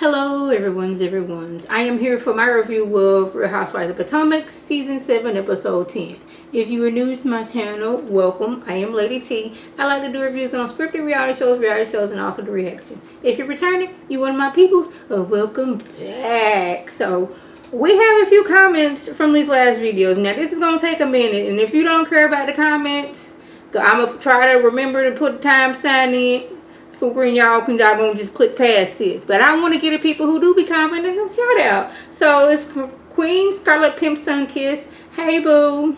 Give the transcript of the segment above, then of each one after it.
Hello everyone's. I am here for my review of Real Housewives of Potomac Season 7 Episode 10. If you are new to my channel, welcome. I am Lady T. I like to do reviews on scripted reality shows, and also the reactions. If you're returning, you one of my peoples, welcome back. So, we have a few comments from these last videos. Now this is going to take a minute, and if you don't care about the comments, I'm going to try to remember to put the time sign in for when y'all gonna just click past this. But I want to get the people who do be commenting a shout out. So it's Queen Scarlet Pimp Sun Kiss. Hey boo.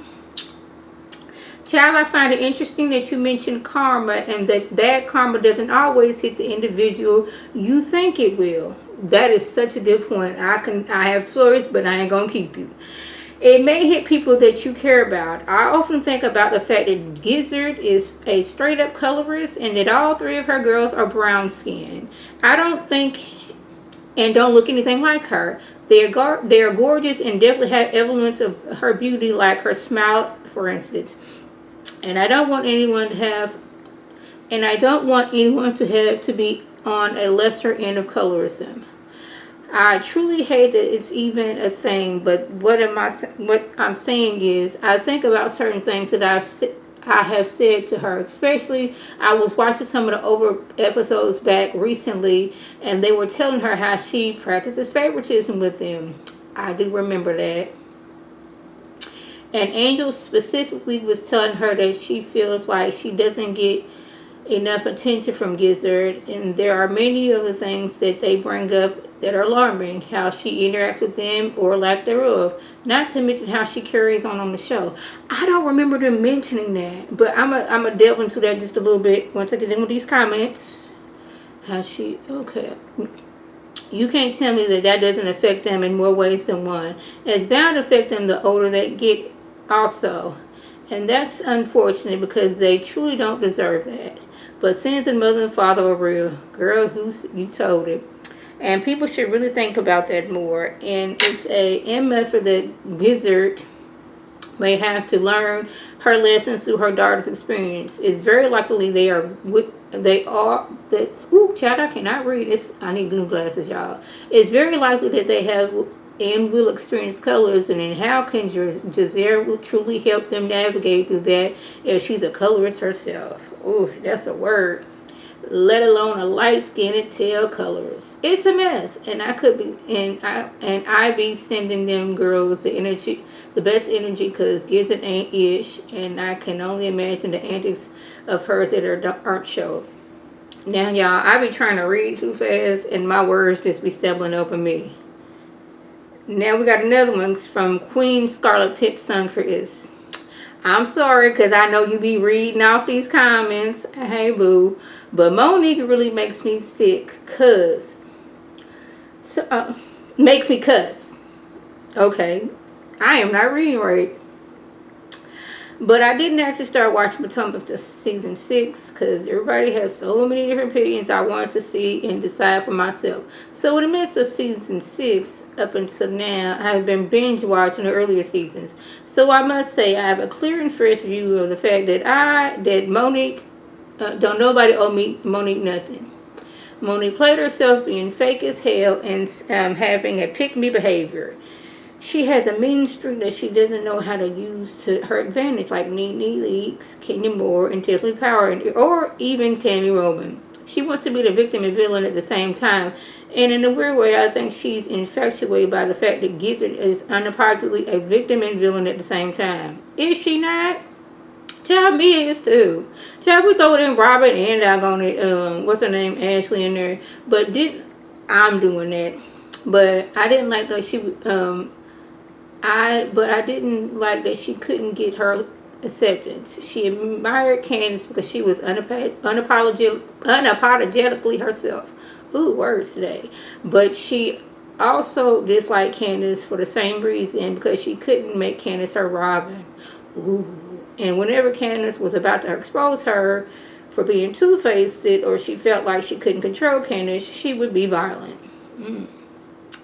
Child, I find it interesting that you mentioned karma and that bad karma doesn't always hit the individual you think it will. That is such a good point. I have stories, but I ain't gonna keep you. It may hit people that you care about. I often think about the fact that Gizzard is a straight up colorist and that all three of her girls are brown skinned. I don't think and don't look anything like her. They are gorgeous and definitely have elements of her beauty, like her smile, for instance. And I don't want anyone to have to be on a lesser end of colorism. I truly hate that it's even a thing, but what I'm saying is I think about certain things that I have said to her. Especially, I was watching some of the over episodes back recently, and they were telling her how she practices favoritism with them. I do remember that. And Angel specifically was telling her that she feels like she doesn't get enough attention from Gizzard, and there are many of the things that they bring up that are alarming, how she interacts with them or lack thereof, not to mention how she carries on the show. I don't remember them mentioning that, but I'm a delve into that just a little bit once I get in with these comments. Okay, you can't tell me that doesn't affect them in more ways than one. It's bound to affect them the older they get also, and that's unfortunate because they truly don't deserve that. But since the mother and father are real, girl, you told it. And people should really think about that more. And it's a MF that Gizzard may have to learn her lessons through her daughter's experience. It's very likely child, I cannot read this. I need new glasses, y'all. It's very likely that they have and will experience colors, and then how can Giselle will truly help them navigate through that if she's a colorist herself? Oh, that's a word. Let alone a light-skinned tail colorist. It's a mess, and I be sending them girls the best energy, because Gizzard ain't ish, and I can only imagine the antics of hers that aren't shown. Now, y'all, I be trying to read too fast, and my words just be stumbling over me. Now we got another one from Queen Scarlet Pimp Sun Chris. I'm sorry, because I know you be reading off these comments. Hey, boo. But Monique really makes me sick, makes me cuss. Okay. I am not reading right. But I didn't actually start watching Potomac to season 6 because everybody has so many different opinions I wanted to see and decide for myself. So in the midst of season 6 up until now, I have been binge watching the earlier seasons. So I must say I have a clear and fresh view of the fact that Monique, don't nobody owe Monique nothing. Monique played herself being fake as hell and having a pick-me behavior. She has a mean streak that she doesn't know how to use to her advantage, like Nene Leakes, Kenya Moore, and Tiffany Power, or even Tammy Roman. She wants to be the victim and villain at the same time, and in a weird way, I think she's infatuated by the fact that Gizzard is unapologetically a victim and villain at the same time. Is she not? Child, me is too. Child, we throw in Robin and I'm on it. What's her name? Ashley in there, I'm doing that. But I didn't like that I didn't like that she couldn't get her acceptance. She admired Candice because she was unapologetically herself. Ooh, words today. But she also disliked Candice for the same reason, because she couldn't make Candice her Robin. Ooh. And whenever Candice was about to expose her for being two-faced, or she felt like she couldn't control Candice, she would be violent.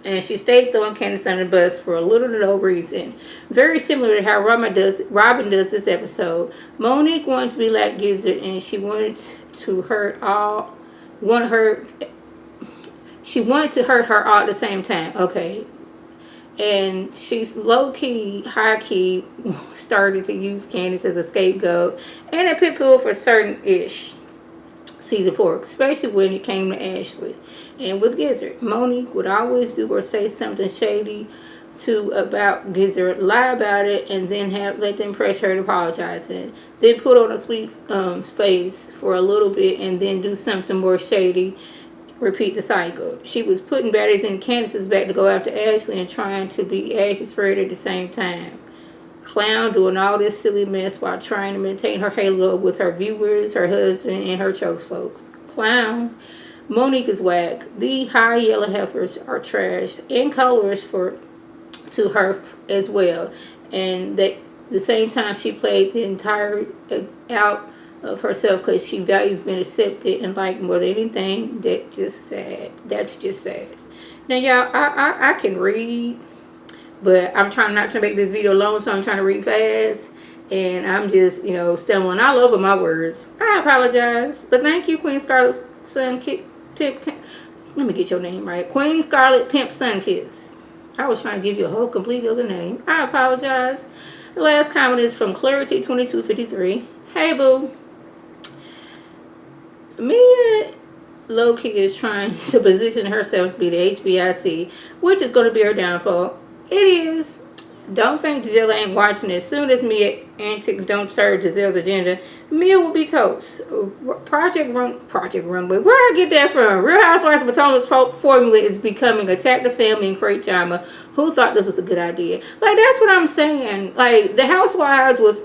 And she stayed throwing Candace under the bus for a little to no reason. Very similar to how Robin does this episode. Monique wanted to be like Gizzard, and she wanted to hurt all. She wanted to hurt her all at the same time. Okay. And she's low-key, high-key started to use Candice as a scapegoat and a pit bull for certain-ish season 4, especially when it came to Ashley. And with Gizzard, Monique would always do or say something shady to about Gizzard, lie about it, and then let them press her to apologize, and then put on a sweet face for a little bit, and then do something more shady. Repeat the cycle. She was putting batteries in Candace's back to go after Ashley and trying to be Ashley's friend at the same time. Clown doing all this silly mess while trying to maintain her halo with her viewers, her husband, and her chokes folks. Clown. Monique is whack. The high yellow heifers are trashed and colors to her as well. And at the same time, she played the entire out of herself because she values being accepted and liked more than anything. That's just sad. Now, y'all, I can read, but I'm trying not to make this video long, so I'm trying to read fast. And I'm just, stumbling all over my words. I apologize. But thank you, Queen Scarlet's son, let me get your name right. Queen Scarlet Pimp Sunkiss. I was trying to give you a whole complete other name. I apologize. The last comment is from Clarity2253. Hey, boo. Mia low-key is trying to position herself to be the HBIC, which is going to be her downfall. It is. Don't think Giselle ain't watching. As soon as Mia antics don't serve Giselle's agenda, Mia will be toast. Project Runway. Where I get that from? Real Housewives of Potomac formula is becoming attack the family and create drama. Who thought this was a good idea? Like, that's what I'm saying. Like, the Housewives was,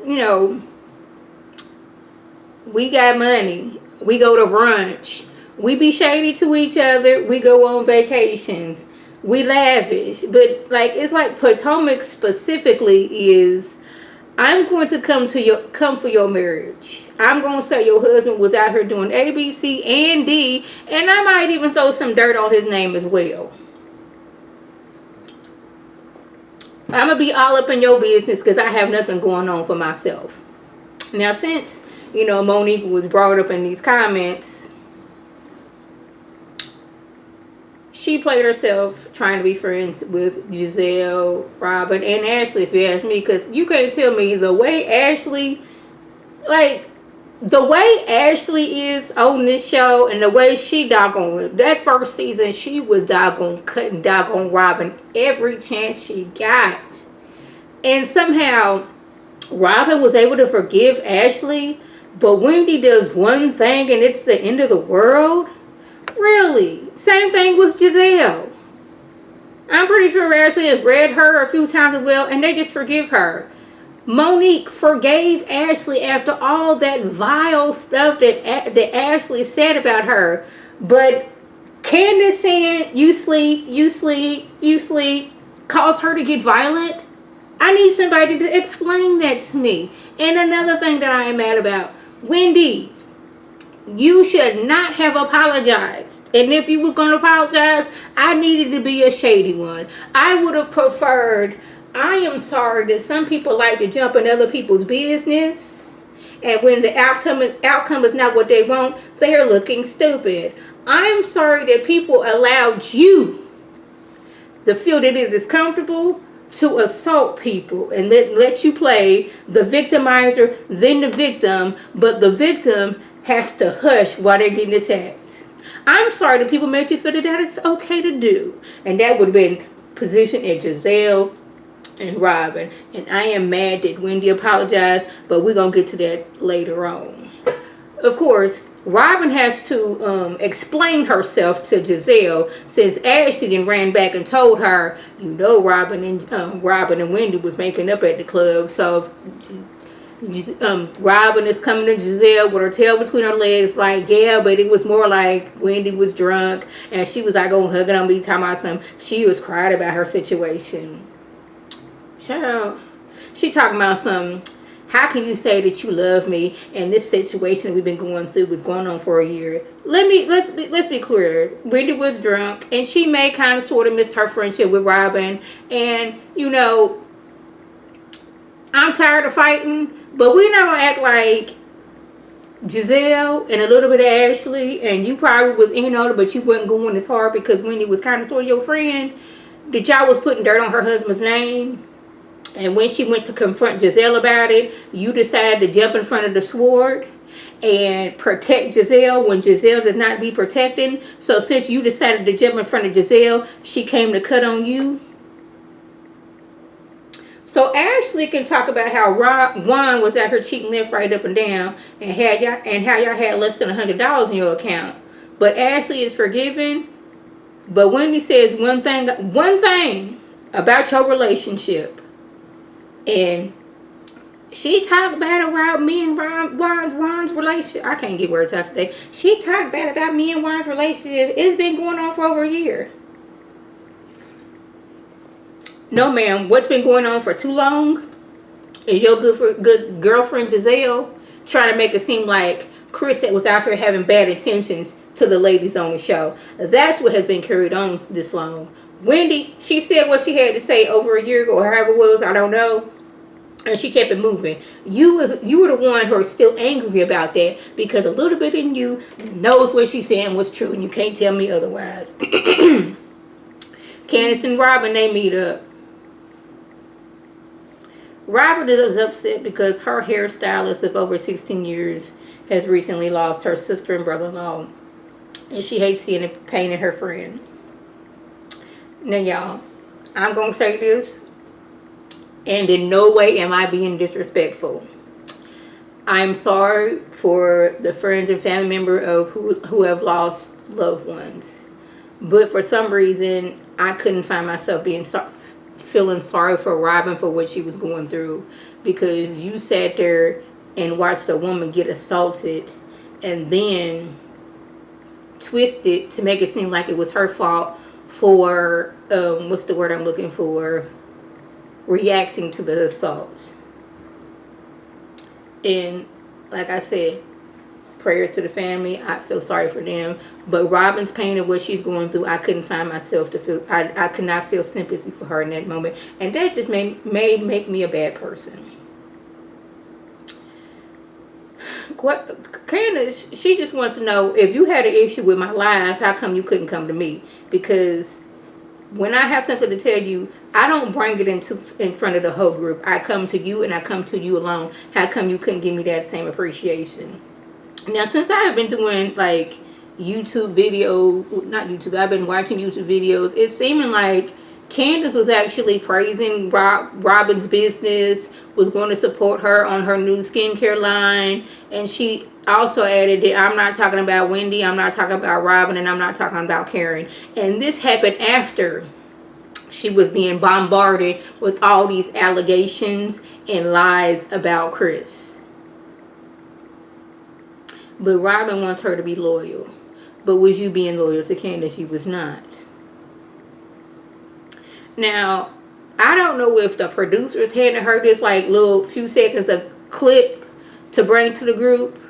we got money. We go to brunch. We be shady to each other. We go on vacations. We lavish. But it's like Potomac specifically is, I'm going to come for your marriage. I'm going to say your husband was out here doing A, B, C, and D, and I might even throw some dirt on his name as well. I'm going to be all up in your business because I have nothing going on for myself. Now, since Monique was brought up in these comments, she played herself trying to be friends with Giselle, Robin, and Ashley, if you ask me, because you can't tell me the way Ashley is on this show and the way she doggone, that first season, she was doggone cutting doggone Robin every chance she got. And somehow, Robin was able to forgive Ashley, but Wendy does one thing and it's the end of the world? Really? Same thing with Giselle. I'm pretty sure Ashley has read her a few times as well and they just forgive her. Monique forgave Ashley after all that vile stuff that Ashley said about her. But Candace saying, you sleep, caused her to get violent? I need somebody to explain that to me. And another thing that I am mad about, Wendy, you should not have apologized. And if you was going to apologize, I needed to be a shady one. I would have preferred, I am sorry that some people like to jump in other people's business. And when the outcome is not what they want, they are looking stupid. I'm sorry that people allowed you to feel that it is comfortable to assault people and then let you play the victimizer, then the victim, but the victim has to hush while they're getting attacked. I'm sorry that people made you feel that it's okay to do. And that would have been positioned at Giselle and Robin. And I am mad that Wendy apologized, but we're going to get to that later on. Of course, Robin has to explain herself to Giselle since Ashley then ran back and told her, Robin and Wendy was making up at the club. So Robin is coming to Giselle with her tail between her legs like, yeah, but it was more like Wendy was drunk and she was like, hugging on me, talking about something. She was crying about her situation. Child, she talking about some, how can you say that you love me and this situation we've been going through was going on for a year? Let's be clear. Wendy was drunk and she may kind of sort of miss her friendship with Robin. And I'm tired of fighting, but we're not gonna act like Giselle and a little bit of Ashley, and you probably was in on it, but you wasn't going as hard because Wendy was kind of sort of your friend, that y'all was putting dirt on her husband's name. And when she went to confront Giselle about it, you decided to jump in front of the sword and protect Giselle when Giselle did not be protecting. So since you decided to jump in front of Giselle, she came to cut on you. So Ashley can talk about how Juan was out here cheating left, right, up, and down, and how y'all had less than $100 in your account. But Ashley is forgiven. But Wendy says one thing about your relationship, and she talked bad about me and Juan's relationship. I can't get words out today. She talked bad about me and Juan's relationship. It's been going on for over a year. No, ma'am. What's been going on for too long is your good girlfriend Giselle trying to make it seem like Chris was out here having bad intentions to the ladies on the show. That's what has been carried on this long. Wendy, she said what she had to say over a year ago, or however it was, I don't know. And she kept it moving. You were the one who are still angry about that because a little bit in you knows what she's saying was true, and you can't tell me otherwise. Candace and Robin, they meet up. Robin is upset because her hairstylist of over 16 years has recently lost her sister and brother-in-law, and she hates seeing the pain in her friend. Now, y'all, I'm going to say this, and in no way am I being disrespectful. I'm sorry for the friends and family member of who have lost loved ones, but for some reason, I couldn't find myself feeling sorry for Robin for what she was going through, because you sat there and watched a woman get assaulted and then twisted to make it seem like it was her fault for what's the word I'm looking for, reacting to the assault. And like I said, prayer to the family. I feel sorry for them, but Robin's pain and what she's going through, I couldn't find myself to feel. I could not feel sympathy for her in that moment, and that just may make me a bad person. Candace, she just wants to know, if you had an issue with my life, how come you couldn't come to me? Because when I have something to tell you, I don't bring it in front of the whole group. I come to you, and I come to you alone. How come you couldn't give me that same appreciation? Now, since I have been doing like YouTube video, not YouTube, I've been watching YouTube videos, it's seeming like Candace was actually praising Robin's business, was going to support her on her new skincare line, and she also added that I'm not talking about Wendy, I'm not talking about Robin, and I'm not talking about Karen. And this happened after she was being bombarded with all these allegations and lies about Chris. But Robin wants her to be loyal. But was you being loyal to Candace? You was not. Now, I don't know if the producers handed her this like little few seconds of clip to bring to the group,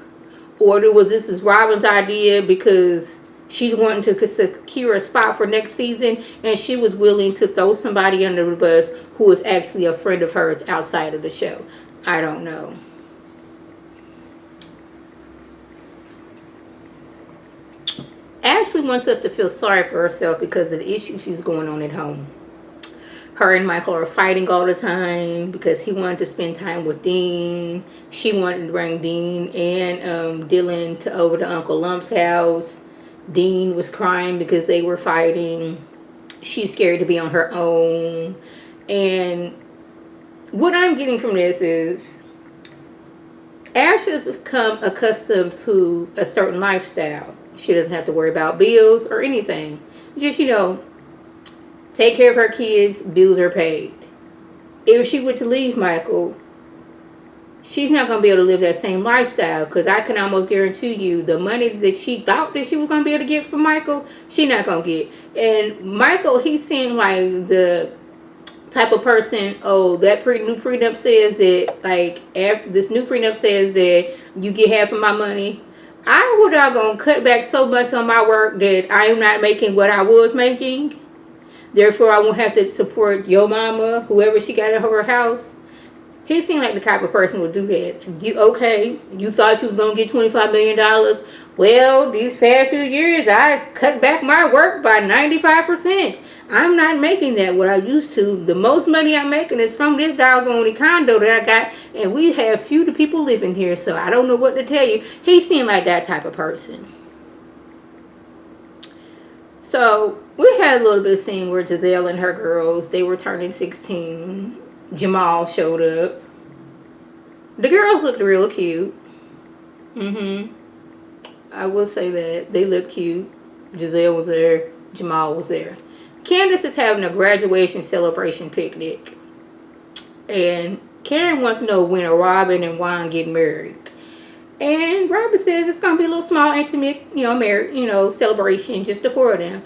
or this is Robin's idea because she's wanting to secure a spot for next season, and she was willing to throw somebody under the bus who was actually a friend of hers outside of the show. I don't know. Ashley wants us to feel sorry for herself because of the issues she's going on at home. Her and Michael are fighting all the time because he wanted to spend time with Dean. She wanted to bring Dean and Dylan over to Uncle Lump's house. Dean was crying because they were fighting. She's scared to be on her own. And what I'm getting from this is Ashley has become accustomed to a certain lifestyle. She doesn't have to worry about bills or anything. Just, take care of her kids, bills are paid. If she were to leave Michael, she's not going to be able to live that same lifestyle, because I can almost guarantee you the money that she thought that she was going to be able to get from Michael, she's not going to get. And Michael, he seemed like the type of person, that new prenup says that, this new prenup says that you get half of my money. I would not going to cut back so much on my work that I am not making what I was making. Therefore, I won't have to support your mama, whoever she got at her house. He seemed like the type of person who would do that. You thought you was gonna get $25 million. Well, these past few years I've cut back my work by 95%. I'm not making that what I used to. The most money I'm making is from this doggone condo that I got, and we have few people living here, so I don't know what to tell you. He seemed like that type of person. So we had a little bit of scene where Giselle and her girls, they were turning 16. Jamal showed up. The girls looked real cute. I will say that. They looked cute. Giselle was there. Jamal was there. Candace is having a graduation celebration picnic. And Karen wants to know when Robin and Juan get married. And Robin says it's going to be a little small, intimate, celebration, just the four of them.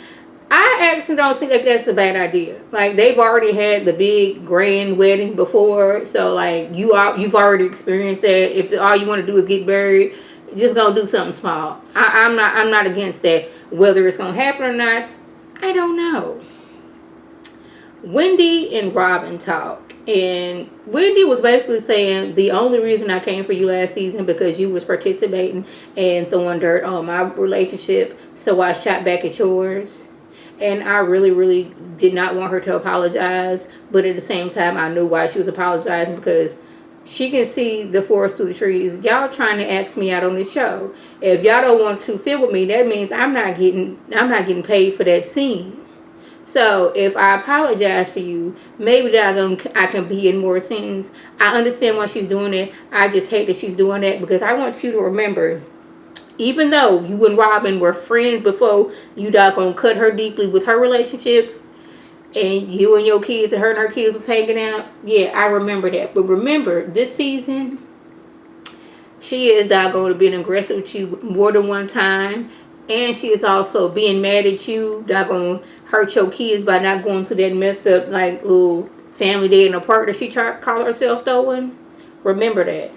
I actually don't think like that's a bad idea. Like, they've already had the big grand wedding before, so like you've already experienced that. If all you want to do is get married, just gonna do something small. I'm not against that. Whether it's gonna happen or not, I don't know. Wendy and Robin talk, and Wendy was basically saying the only reason I came for you last season because you was participating and throwing dirt on my relationship, so I shot back at yours. And I really, really did not want her to apologize. But at the same time, I knew why she was apologizing, because she can see the forest through the trees. Y'all trying to ask me out on this show. If y'all don't want to fit with me, that means I'm not getting paid for that scene. So if I apologize for you, maybe I can be in more scenes. I understand why she's doing it. I just hate that she's doing that, because I want you to remember, even though you and Robin were friends before you gonna cut her deeply with her relationship, and you and your kids and her kids was hanging out, yeah, I remember that. But remember, this season, she is going to be aggressive with you more than one time, and she is also being mad at you, going to hurt your kids by not going to that messed up like little family day in the park that she tried to call herself throwing. Remember that.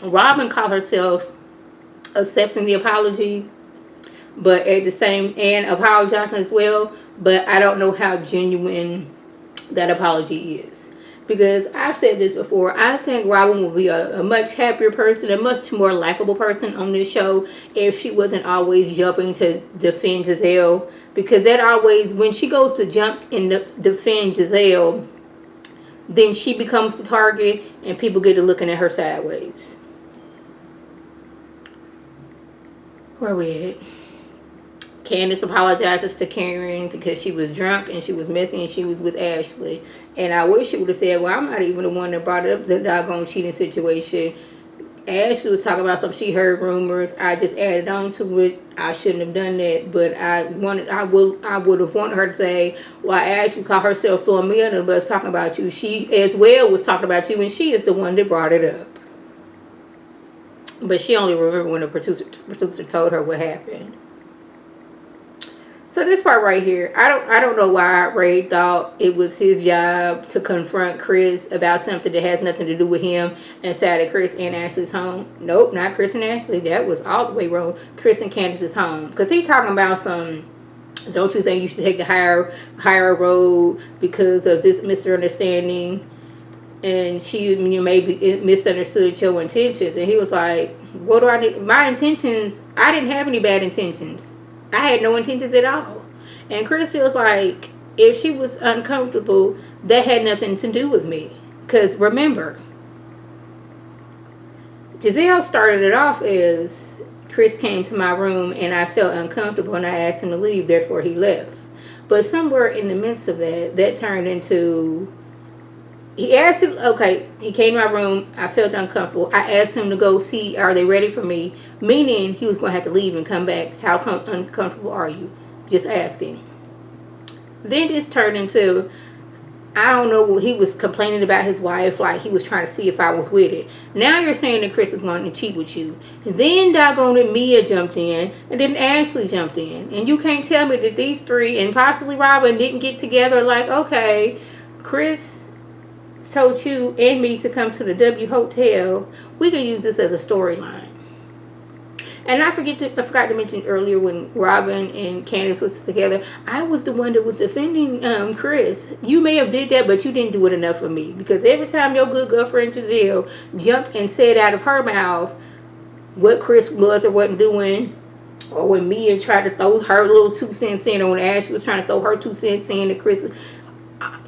Robin called herself accepting the apology, but at the same, and apologizing as well, but I don't know how genuine that apology is, because I've said this before. I think Robin will be a much happier person, a much more likable person on this show if she wasn't always jumping to defend Giselle, because that always, when she goes to jump and defend Giselle, then she becomes the target and people get to looking at her sideways. Where we at? Candice apologizes to Karen because she was drunk and she was messy and she was with Ashley. And I wish she would have said, well, I'm not even the one that brought up the doggone cheating situation. Ashley was talking about something. She heard rumors. I just added on to it. I shouldn't have done that. But I would have wanted her to say, well, Ashley called herself throwing me under the bus talking about you. She as well was talking about you, and she is the one that brought it up. But she only remembered when the producer told her what happened. So this part right here, I don't know why Ray thought it was his job to confront Chris about something that has nothing to do with him inside of Chris and Ashley's home. Nope, not Chris and Ashley. That was all the way wrong. Chris and Candice's home. Because he talking about some, don't you think you should take the higher road because of this misunderstanding? And she maybe misunderstood your intentions. And he was like, what do I need? My intentions, I didn't have any bad intentions. I had no intentions at all. And Chris feels like if she was uncomfortable, that had nothing to do with me. Because remember, Giselle started it off as Chris came to my room and I felt uncomfortable and I asked him to leave, therefore he left. But somewhere in the midst of that turned into... He asked him, okay, he came to my room, I felt uncomfortable. I asked him to go see, are they ready for me? Meaning he was going to have to leave and come back. How uncomfortable are you? Just asking. Then this turned into, I don't know, he was complaining about his wife, like he was trying to see if I was with it. Now you're saying that Chris is wanting to cheat with you. Then doggone it, Mia jumped in, and then Ashley jumped in. And you can't tell me that these three, and possibly Robin, didn't get together like, okay, Chris told you and me to come to the W Hotel. We can use this as a storyline. And I forgot to mention earlier when Robin and Candice was together, I was the one that was defending Chris. You may have did that, but you didn't do it enough for me, because every time your good girlfriend Giselle jumped and said out of her mouth what Chris was or wasn't doing, or when Mia tried to throw her little 2 cents in, or when Ashley was trying to throw her 2 cents in to Chris,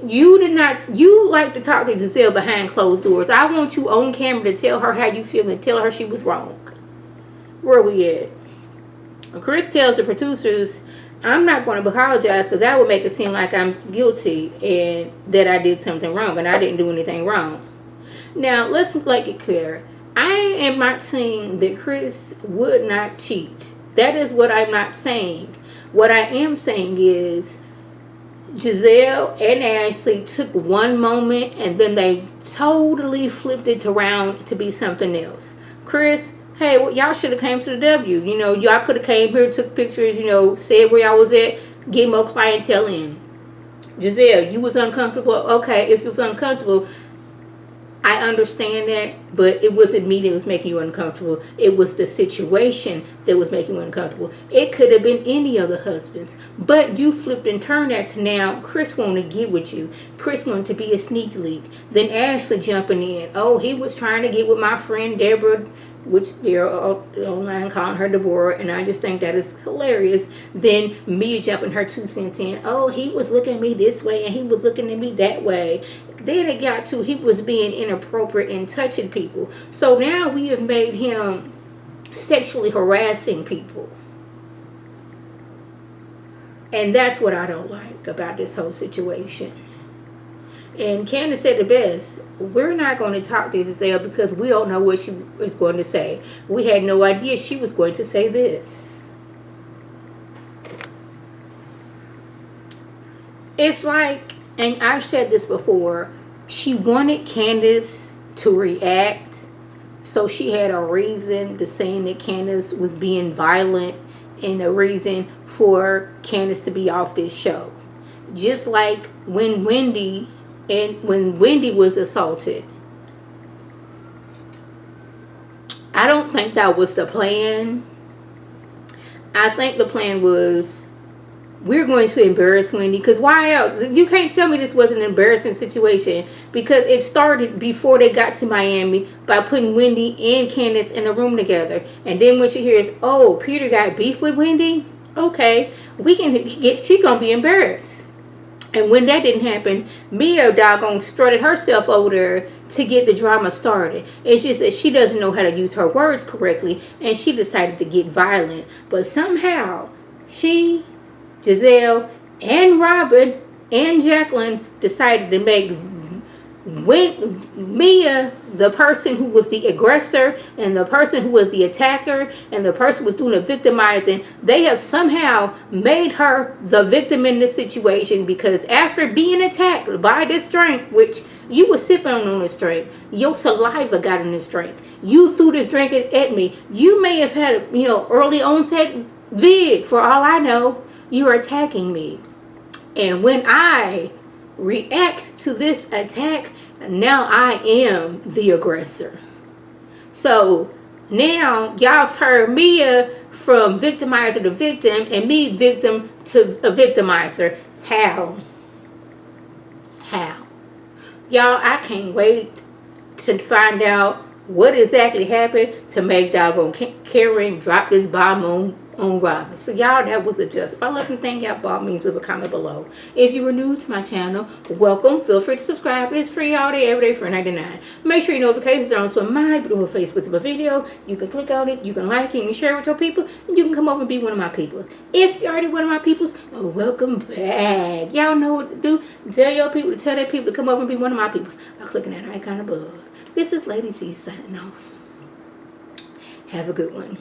you did not. You like to talk to Giselle behind closed doors. I want you on camera to tell her how you feel and tell her she was wrong. Where we at? Chris tells the producers, I'm not going to apologize because that would make it seem like I'm guilty and that I did something wrong, and I didn't do anything wrong. Now, let's make it clear. I am not saying that Chris would not cheat. That is what I'm not saying. What I am saying is Giselle and Ashley took one moment and then they totally flipped it around to be something else. Chris, hey, well, y'all should have came to the W. You know, y'all could have came here, took pictures, you know, said where y'all was at, get more clientele in. Giselle, you was uncomfortable. Okay, if you was uncomfortable, I understand that, but it wasn't me that was making you uncomfortable. It was the situation that was making you uncomfortable. It could have been any of the husbands, but you flipped and turned that to now Chris wanted to get with you. Chris wanted to be a sneak leak. Then Ashley jumping in. Oh, he was trying to get with my friend Deborah, which they're online calling her Deborah, and I just think that is hilarious. Then Mia jumping her 2 cents in. Oh, he was looking at me this way and he was looking at me that way. Then it got to he was being inappropriate and touching people. So now we have made him sexually harassing people. And that's what I don't like about this whole situation. And Candace said the best. We're not going to talk to Giselle because we don't know what she is going to say. We had no idea she was going to say this. It's like, and I've said this before, she wanted Candace to react, so she had a reason to saying that Candace was being violent and a reason for Candace to be off this show. Just like when Wendy was assaulted. I don't think that was the plan. I think the plan was, we're going to embarrass Wendy, because why else? You can't tell me this was an embarrassing situation, because it started before they got to Miami by putting Wendy and Candace in a room together. And then when she hears, oh, Peter got beef with Wendy, okay, she gonna be embarrassed. And when that didn't happen, Mia doggone strutted herself over there to get the drama started. It's just that she doesn't know how to use her words correctly, and she decided to get violent. But somehow, she, Giselle, and Robin, and Jacqueline decided to make Mia the person who was the aggressor, and the person who was the attacker, and the person who was doing the victimizing. They have somehow made her the victim in this situation, because after being attacked by this drink, which you were sipping on this drink, your saliva got in this drink, you threw this drink at me, you may have had early onset vid, for all I know. You are attacking me, and when I react to this attack, now I am the aggressor. So now y'all have turned Mia from victimizer to victim, and me victim to a victimizer. How? Y'all, I can't wait to find out what exactly happened to make doggone Karen drop this bomb on Robin. So y'all, that was a just. If I love anything y'all bought me, leave a comment below. If you are new to my channel, welcome. Feel free to subscribe. It's free all day, every day for $9.99. Make sure your notifications are on, so my beautiful face puts up a video. You can click on it, you can like it, you can share it with your people, and you can come over and be one of my peoples. If you're already one of my peoples, welcome back. Y'all know what to do. Tell your people to tell their people to come over and be one of my peoples by clicking that icon above. This is Lady T signing off. Have a good one.